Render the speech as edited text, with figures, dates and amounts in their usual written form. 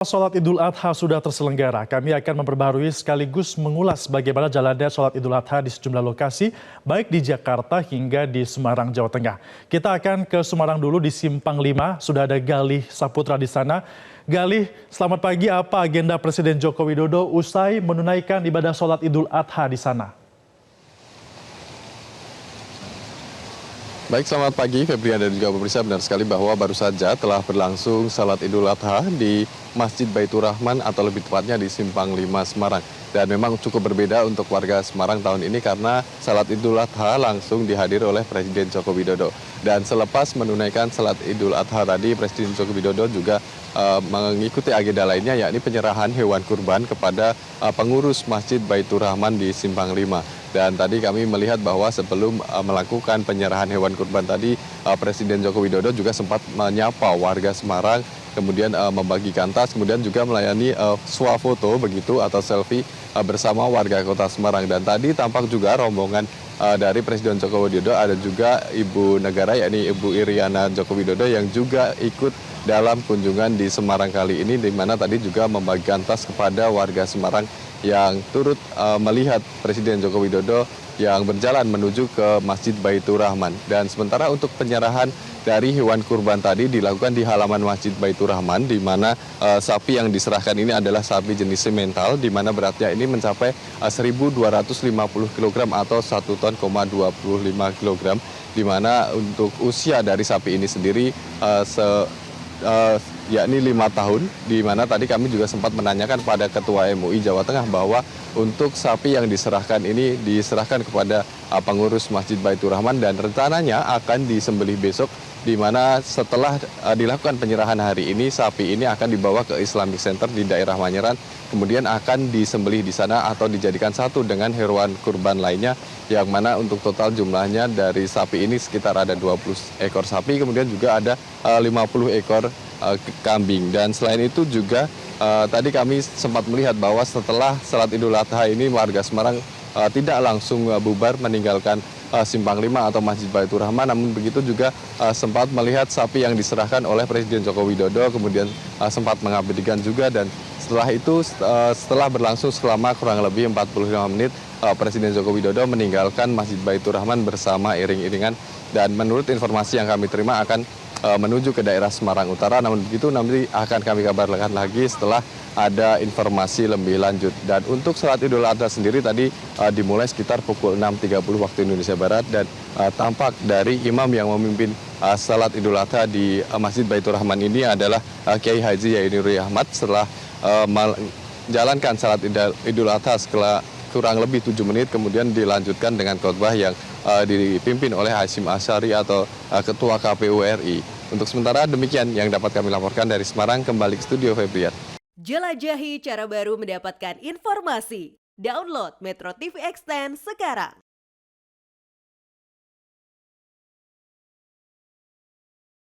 Sholat Idul Adha sudah terselenggara. Kami akan memperbarui sekaligus mengulas bagaimana jalannya sholat Idul Adha di sejumlah lokasi, baik di Jakarta hingga di Semarang, Jawa Tengah. Kita akan ke Semarang dulu di Simpang 5, sudah ada Galih Saputra di sana. Galih, selamat pagi. Apa agenda Presiden Joko Widodo usai menunaikan ibadah sholat Idul Adha di sana? Baik, selamat pagi Febrian dan juga pemirsa. Benar sekali bahwa baru saja telah berlangsung salat Idul Adha di Masjid Baitur Rahman atau lebih tepatnya di Simpang 5 Semarang. Dan memang cukup berbeda untuk warga Semarang tahun ini karena salat Idul Adha langsung dihadiri oleh Presiden Joko Widodo. Dan selepas menunaikan salat Idul Adha tadi, Presiden Joko Widodo juga mengikuti agenda lainnya, yakni penyerahan hewan kurban kepada pengurus Masjid Baitur Rahman di Simpang 5. Dan tadi kami melihat bahwa sebelum melakukan penyerahan hewan kurban tadi, Presiden Joko Widodo juga sempat menyapa warga Semarang, kemudian membagikan tas, kemudian juga melayani swafoto begitu atau selfie bersama warga kota Semarang. Dan tadi tampak juga rombongan dari Presiden Joko Widodo, ada juga Ibu Negara yakni Ibu Iriana Joko Widodo yang juga ikut dalam kunjungan di Semarang kali ini, di mana tadi juga membagikan tas kepada warga Semarang yang turut melihat Presiden Joko Widodo yang berjalan menuju ke Masjid Baitur Rahman. Dan sementara untuk penyerahan dari hewan kurban tadi dilakukan di halaman Masjid Baitur Rahman, di mana sapi yang diserahkan ini adalah sapi jenis semental, di mana beratnya ini mencapai 1.250 kg atau 1 ton, 25 kg, di mana untuk usia dari sapi ini sendiri yakni 5 tahun, di mana tadi kami juga sempat menanyakan pada Ketua MUI Jawa Tengah bahwa untuk sapi yang diserahkan ini diserahkan kepada pengurus Masjid Baitur Rahman dan rencananya akan disembelih besok, di mana setelah dilakukan penyerahan hari ini, sapi ini akan dibawa ke Islamic Center di daerah Manyaran, kemudian akan disembelih di sana atau dijadikan satu dengan hewan kurban lainnya, yang mana untuk total jumlahnya dari sapi ini sekitar ada 20 ekor sapi, kemudian juga ada 50 ekor kambing. Dan selain itu juga tadi kami sempat melihat bahwa setelah salat Idul Adha ini warga Semarang tidak langsung bubar meninggalkan Simpang 5 atau Masjid Baitur Rahman, namun begitu juga sempat melihat sapi yang diserahkan oleh Presiden Joko Widodo, kemudian sempat mengabadikan juga. Dan setelah itu, setelah berlangsung selama kurang lebih 45 menit, Presiden Joko Widodo meninggalkan Masjid Baitur Rahman bersama iring-iringan, dan menurut informasi yang kami terima akan menuju ke daerah Semarang Utara. Namun begitu nanti akan kami kabarkan lagi setelah ada informasi lebih lanjut. Dan untuk salat Idul Adha sendiri tadi dimulai sekitar pukul 6.30 waktu Indonesia Barat, dan tampak dari imam yang memimpin salat Idul Adha di Masjid Baitur Rahman ini adalah Kiai Haji Yai Nuri Ahmad. Setelah menjalankan salat Idul Adha setelah kurang lebih 7 menit, kemudian dilanjutkan dengan khotbah yang dipimpin oleh Hasyim Asyari atau Ketua KPU RI. Untuk sementara demikian yang dapat kami laporkan dari Semarang. Kembali ke studio Febrian. Jelajahi cara baru mendapatkan informasi. Download Metro TV Extend sekarang.